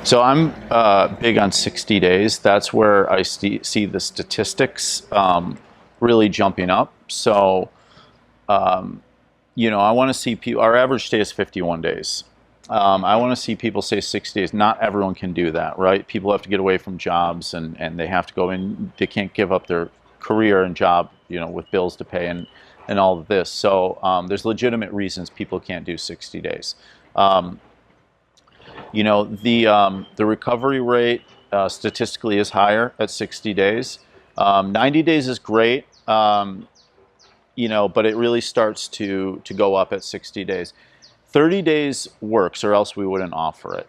So I'm big on 60 days. That's where I see the statistics really jumping up. So, I want to see people, our average stay is 51 days. I want to see people say 60 days. Not everyone can do that, right? People have to get away from jobs and they have to go in, they can't give up their career and job, with bills to pay and all of this. So there's legitimate reasons people can't do 60 days. Um, the recovery rate statistically is higher at 60 days. 90 days is great, but it really starts to go up at 60 days. 30 days works, or else we wouldn't offer it.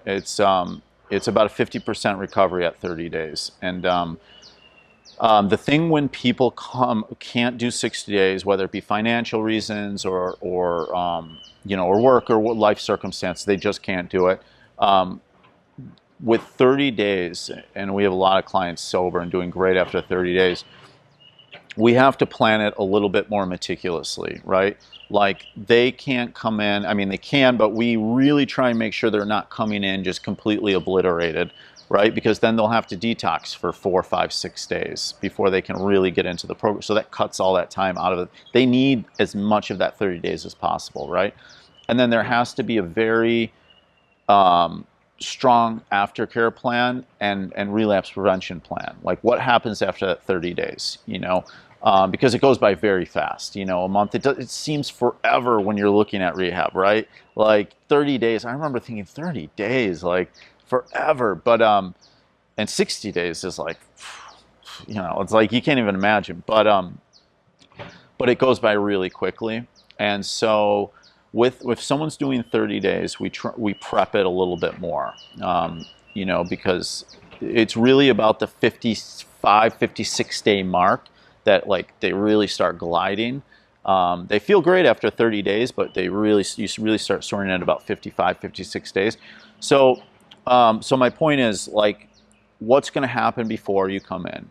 It's about a 50% recovery at 30 days, and the thing when people can't do 60 days, whether it be financial reasons or work or life circumstance, they just can't do it. With 30 days, and we have a lot of clients sober and doing great after 30 days, we have to plan it a little bit more meticulously, right? Like they can't come in, I mean, they can, but we really try and make sure they're not coming in just completely obliterated, right? Because then they'll have to detox for 4, 5, 6 days before they can really get into the program. So that cuts all that time out of it. They need as much of that 30 days as possible, right? And then there has to be a very strong aftercare plan and relapse prevention plan. Like what happens after that 30 days, because it goes by very fast. A month, it seems forever when you're looking at rehab, right? Like 30 days, I remember thinking 30 days, like forever, but and 60 days is like, it's like you can't even imagine, but it goes by really quickly. And so if someone's doing 30 days, we prep it a little bit more, because it's really about the 55, 56 day mark that like they really start gliding. They feel great after 30 days, but you really start soaring at about 55, 56 days. So my point is, like, what's going to happen before you come in?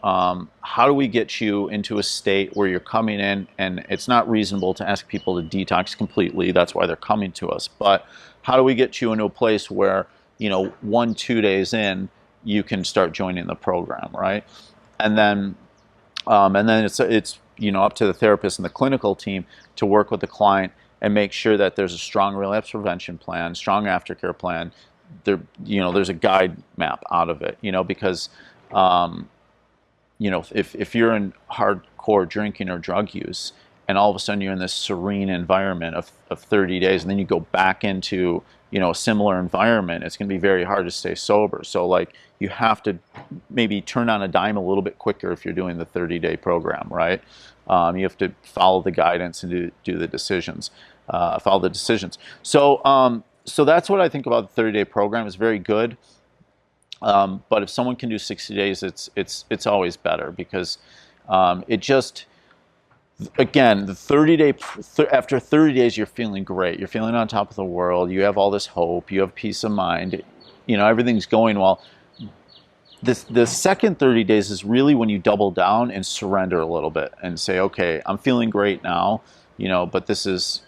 How do we get you into a state where you're coming in and it's not reasonable to ask people to detox completely? That's why they're coming to us. But how do we get you into a place where, 1, 2 days in, you can start joining the program, right? And then it's up to the therapist and the clinical team to work with the client and make sure that there's a strong relapse prevention plan, strong aftercare plan. There's a guide map out of it, because if you're in hardcore drinking or drug use and all of a sudden you're in this serene environment of 30 days and then you go back into, a similar environment, it's going to be very hard to stay sober. So like you have to maybe turn on a dime a little bit quicker if you're doing the 30-day program, right? You have to follow the guidance and do the decisions, follow the decisions. So that's what I think about the 30-day program. It's very good. But if someone can do 60 days, it's always better because it just, again, the 30-day, after 30 days, you're feeling great. You're feeling on top of the world. You have all this hope. You have peace of mind. Everything's going well. The second 30 days is really when you double down and surrender a little bit and say, okay, I'm feeling great now, but this is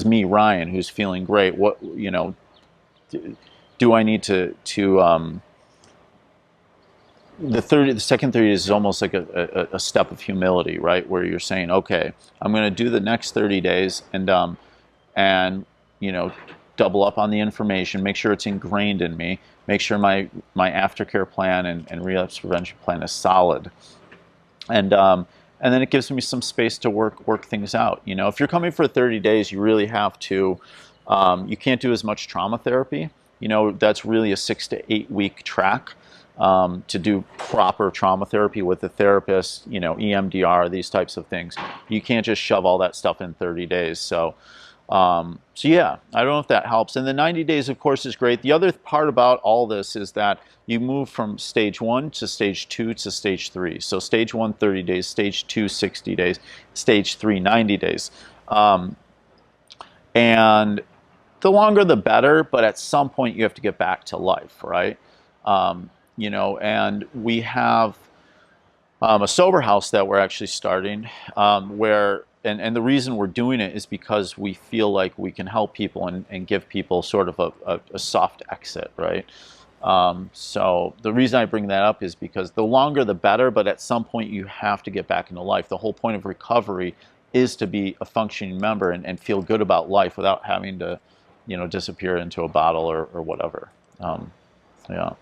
me, Ryan, who's feeling great. What, do I need to the second 30 days is almost like a step of humility, right? Where you're saying, okay, I'm going to do the next 30 days and double up on the information, make sure it's ingrained in me, make sure my aftercare plan and relapse prevention plan is solid. And then it gives me some space to work things out. If you're coming for 30 days, you really have to, you can't do as much trauma therapy. That's really a 6 to 8 week track to do proper trauma therapy with a therapist, EMDR, these types of things. You can't just shove all that stuff in 30 days. So yeah, I don't know if that helps. And the 90 days, of course, is great. The other part about all this is that you move from stage 1 to stage 2 to stage 3. So stage 1, 30 days, stage 2, 60 days, stage 3, 90 days. And the longer the better, but at some point you have to get back to life, right? And we have a sober house that we're actually starting where and the reason we're doing it is because we feel like we can help people and give people sort of a soft exit, right? So the reason I bring that up is because the longer the better, but at some point you have to get back into life. The whole point of recovery is to be a functioning member and feel good about life without having to, disappear into a bottle or whatever. Yeah.